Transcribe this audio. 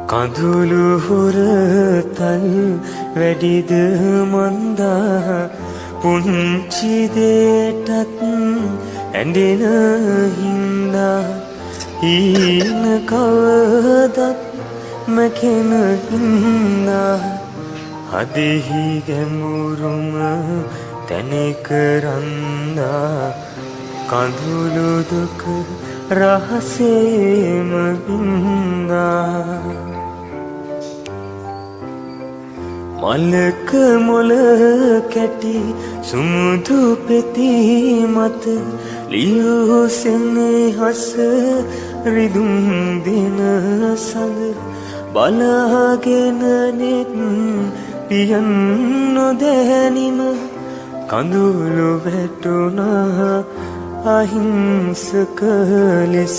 කඳුළු හොරතල් වැඩිද මන්දා පුංචි දේටත් ඇඬෙන හින්දා හීන කවදත් මැකෙන හින්දා හදෙහි ගැඹුරුම තැනෙක රන්දා කඳුළු දුක රහසේම වින්දා මලක මොල කැටි සුමුදු පෙති මත ලියූ සෙනෙහස රිදුම් දෙන සඳ බලාගෙන නෙත් පියන් නොදැනීම කඳුළු වැටුණා අහිංසක ලෙස